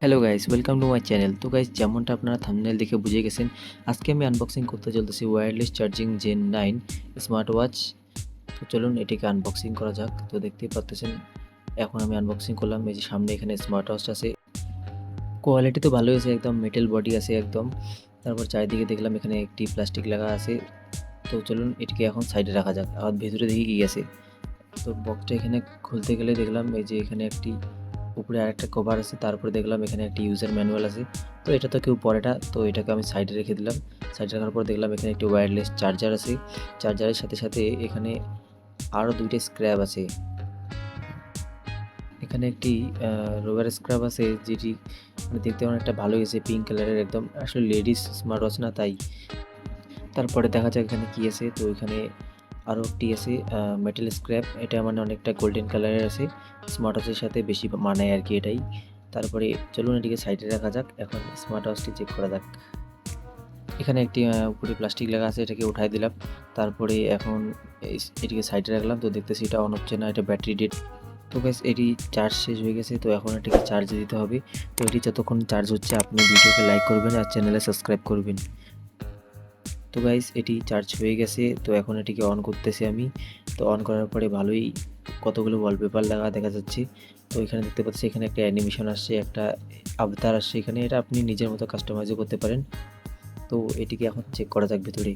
Hello guys, welcome to my channel. তো guys, যেমনটা আপনারা থাম্বনেল দেখে বুঝে গেছেন, আজকে আমি আনবক্সিং করতে চলতেছি wireless charging Gen 9 smart watch. তো চলুন এটিকে আনবক্সিং করা যাক। তো দেখতেই পাচ্ছেন, এখন আমি আনবক্সিং করলাম। এই যে সামনে এখানে স্মার্ট ওয়াচ আছে, কোয়ালিটি তো ভালোই আছে, একদম মেটাল বডি আছে একদম। তারপর চারিদিকে দেখলাম এখানে একটি প্লাস্টিক লাগা আছে। তো চলুন এটিকে এখন সাইডে রাখা যাক। আর ভেতরে দেখি কি আছে। তো বক্সটা এখানে খুলতে গেলে দেখলাম এই যে এখানে একটি উপরে আরেকটা কভার আছে, তারপরে দেখলাম এখানে একটি ইউজার ম্যানুয়াল আছে। তো এটা তো কেউ পড়ে না, তো এটাকে আমি সাইডে রেখে দিলাম। সাইডে রাখার পর দেখলাম এখানে একটি ওয়্যারলেস চার্জার আছে। চার্জারের সাথে সাথে এখানে আরও দুইটা স্ক্র্যাব আছে। এখানে একটি রবার স্ক্র্যাব আছে, যেটি মানে দেখতে অনেকটা ভালো হয়েছে, পিঙ্ক কালারের একদম। আসলে লেডিস স্মার্ট ওয়াচ না, তাই। তারপরে দেখা যাক এখানে কি আছে। তো এখানে আরও একটি আছে মেটাল স্ক্র্যাপ, এটা মানে অনেকটা গোল্ডেন কালারের আছে, স্মার্ট ওয়াচের সাথে বেশি মানায় আর কি এটাই। তারপরে চলুন এটিকে সাইডে রাখা যাক, এখন স্মার্ট ওয়াচটি চেক করা যাক। এখানে একটি উপরে প্লাস্টিক লাগা আছে, এটাকে উঠাই দিলাম। তারপরে এখন এটিকে সাইডে রাখলাম। তো দেখতেছি এটা অন হচ্ছে না, এটা ব্যাটারি ডেড। তো গাইস, এটি চার্জ শেষ হয়ে গেছে, তো এখন এটিকে চার্জে দিতে হবে। তো এটি যতক্ষণ চার্জ হচ্ছে আপনি ভিডিওকে লাইক করবেন আর চ্যানেলে সাবস্ক্রাইব করবেন। তো গাইস, এটি চার্জ হয়ে গেছে, তো এখন এটিকে অন করতেছি আমি। তো অন করার পরে ভালোই কতগুলো ওয়ালপেপার লাগা দেখা যাচ্ছে। তো এখানে দেখতে পাচ্ছি এখানে একটা অ্যানিমেশন আসছে, একটা আবতার আসছে এখানে, এটা আপনি নিজের মতো কাস্টমাইজও করতে পারেন। তো এটিকে এখন চেক করা যাক ভেতরে।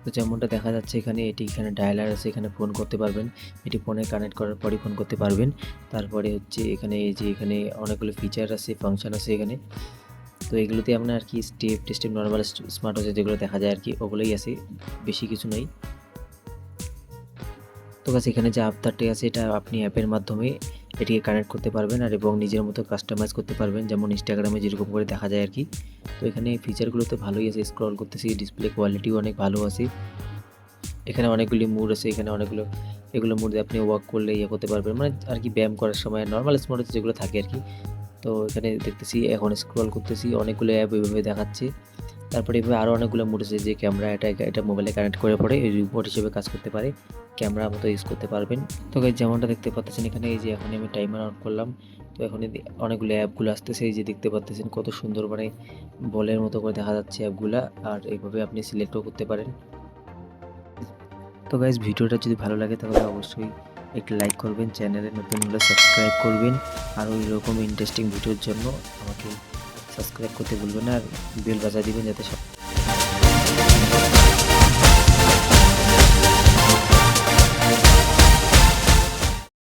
তো যেমনটা দেখা যাচ্ছে এখানে এখানে ডায়ালার আছে, এখানে ফোন করতে পারবেন। এটি ফোনে কানেক্ট করার পরই ফোন করতে পারবেন। তারপরে হচ্ছে এখানে এই যে এখানে অনেকগুলো ফিচার আছে, ফাংশন আছে এখানে। তো এগুলোতে আপনার আর কি স্টেপ নর্মাল স্মার্ট ওয়াচে যেগুলো দেখা যায় আর কি, ওগুলোই আছে, বেশি কিছু নেই। তো গাছ, এখানে যে আবতারটি আছে এটা আপনি অ্যাপের মাধ্যমে এটিকে কানেক্ট করতে পারবেন আর এবং নিজের মতো কাস্টমাইজ করতে পারবেন, যেমন ইনস্টাগ্রামে যেরকম করে দেখা যায় আর কি। তো এখানে ফিচারগুলো তো ভালোই আছে, স্ক্রল করতেছি, ডিসপ্লে কোয়ালিটিও অনেক ভালো আছে। এখানে অনেকগুলি মুড আছে, এখানে অনেকগুলো, এগুলো মুড দিয়ে আপনি ওয়াক করলে ইয়ে করতে পারবেন, মানে আর কি ব্যায়াম করার সময় নর্মাল স্মার্ট ওয়াচে যেগুলো থাকে আর কি। তো এখানে দেখতেছি, এখন স্ক্রল করতেছি, অনেকগুলো অ্যাপ ওইভাবে দেখাচ্ছে। তারপরে এভাবে আরও অনেকগুলো মোড আছে, যে ক্যামেরা এটা মোবাইলে কানেক্ট করে পরে রিমোট হিসেবে কাজ করতে পারে, ক্যামেরার মতো ইউজ করতে পারবেন। তো গাইস, যেমনটা দেখতে পাচ্ছেন এখানে, এই যে এখন আমি টাইমার অন করলাম। তো এখন অনেকগুলো অ্যাপগুলো আসতেছে, এই যে দেখতে পাচ্ছেন কত সুন্দর, মানে বলের মতো করে দেখা যাচ্ছে অ্যাপগুলা। আর এইভাবে আপনি সিলেক্টও করতে পারেন। তো গাইস, ভিডিওটা যদি ভালো লাগে তাহলে অবশ্যই একটি লাইক করবেন, চ্যানেলে নতুন হলে সাবস্ক্রাইব করবেন। আরও এরকম ইন্টারেস্টিং ভিডিওর জন্য আমাকে সাবস্ক্রাইব করতে ভুলবেন না, আর বেল বাজিয়ে দিবেন যাতে